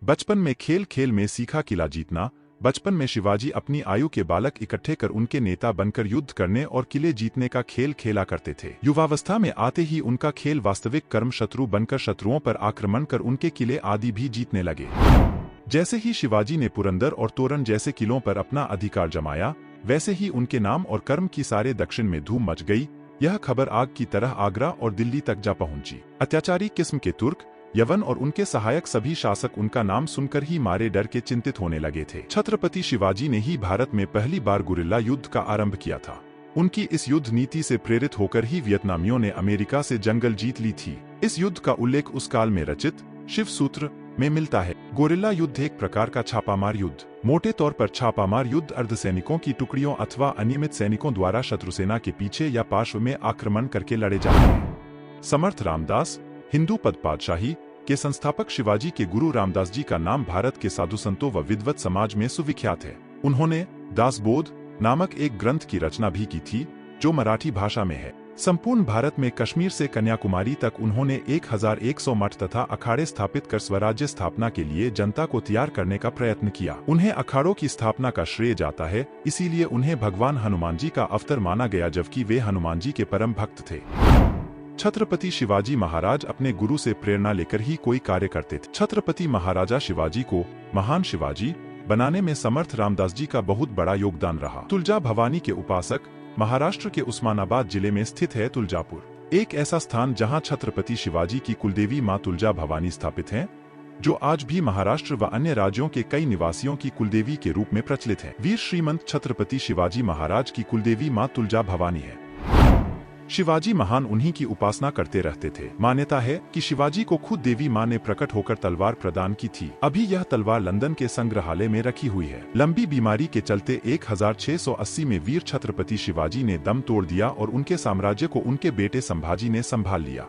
बचपन में खेल खेल में सीखा किला जीतना। बचपन में शिवाजी अपनी आयु के बालक इकट्ठे कर उनके नेता बनकर युद्ध करने और किले जीतने का खेल खेला करते थे। युवावस्था में आते ही उनका खेल वास्तविक कर्म शत्रु बनकर शत्रुओं पर आक्रमण कर उनके किले आदि भी जीतने लगे। जैसे ही शिवाजी ने पुरंदर और तोरण जैसे किलों पर अपना अधिकार जमाया, वैसे ही उनके नाम और कर्म की सारे दक्षिण में धूम मच गई। यह खबर आग की तरह आगरा और दिल्ली तक जा पहुंची। अत्याचारी किस्म के तुर्क, यवन और उनके सहायक सभी शासक उनका नाम सुनकर ही मारे डर के चिंतित होने लगे थे। छत्रपति शिवाजी ने ही भारत में पहली बार गुरिल्ला युद्ध का आरंभ किया था। उनकी इस युद्ध नीति से प्रेरित होकर ही वियतनामियों ने अमेरिका से जंगल जीत ली थी। इस युद्ध का उल्लेख उस काल में रचित शिव सूत्र में मिलता है। गोरिल्ला युद्ध एक प्रकार का छापामार युद्ध। मोटे तौर पर छापामार युद्ध अर्धसैनिकों की टुकड़ियों अथवा अनियमित सैनिकों द्वारा शत्रुसेना के पीछे या पार्श्व में आक्रमण करके लड़े जाते हैं। समर्थ रामदास, हिंदू पद पातशाही के संस्थापक शिवाजी के गुरु रामदास जी का नाम भारत के साधु संतों व विद्वत समाज में सुविख्यात है। उन्होंने दासबोध नामक एक ग्रंथ की रचना भी की थी, जो मराठी भाषा में है। संपूर्ण भारत में कश्मीर से कन्याकुमारी तक उन्होंने 1100 मठ तथा अखाड़े स्थापित कर स्वराज्य स्थापना के लिए जनता को तैयार करने का प्रयत्न किया। उन्हें अखाड़ों की स्थापना का श्रेय जाता है, इसीलिए उन्हें भगवान हनुमान जी का अवतार माना गया, जबकि वे हनुमान जी के परम भक्त थे। छत्रपति शिवाजी महाराज अपने गुरु से प्रेरणा लेकर ही कोई कार्य करते थे। छत्रपति महाराजा शिवाजी को महान शिवाजी बनाने में समर्थ रामदास जी का बहुत बड़ा योगदान रहा। तुलजा भवानी के उपासक महाराष्ट्र के उस्मानाबाद जिले में स्थित है तुलजापुर, एक ऐसा स्थान जहां छत्रपति शिवाजी की कुलदेवी मां तुलजा भवानी स्थापित हैं, जो आज भी महाराष्ट्र व अन्य राज्यों के कई निवासियों की कुलदेवी के रूप में प्रचलित है। वीर श्रीमंत छत्रपति शिवाजी महाराज की कुलदेवी मां तुलजा भवानी है। शिवाजी महान उन्हीं की उपासना करते रहते थे। मान्यता है कि शिवाजी को खुद देवी मां ने प्रकट होकर तलवार प्रदान की थी। अभी यह तलवार लंदन के संग्रहालय में रखी हुई है। लंबी बीमारी के चलते 1680 में वीर छत्रपति शिवाजी ने दम तोड़ दिया और उनके साम्राज्य को उनके बेटे संभाजी ने संभाल लिया।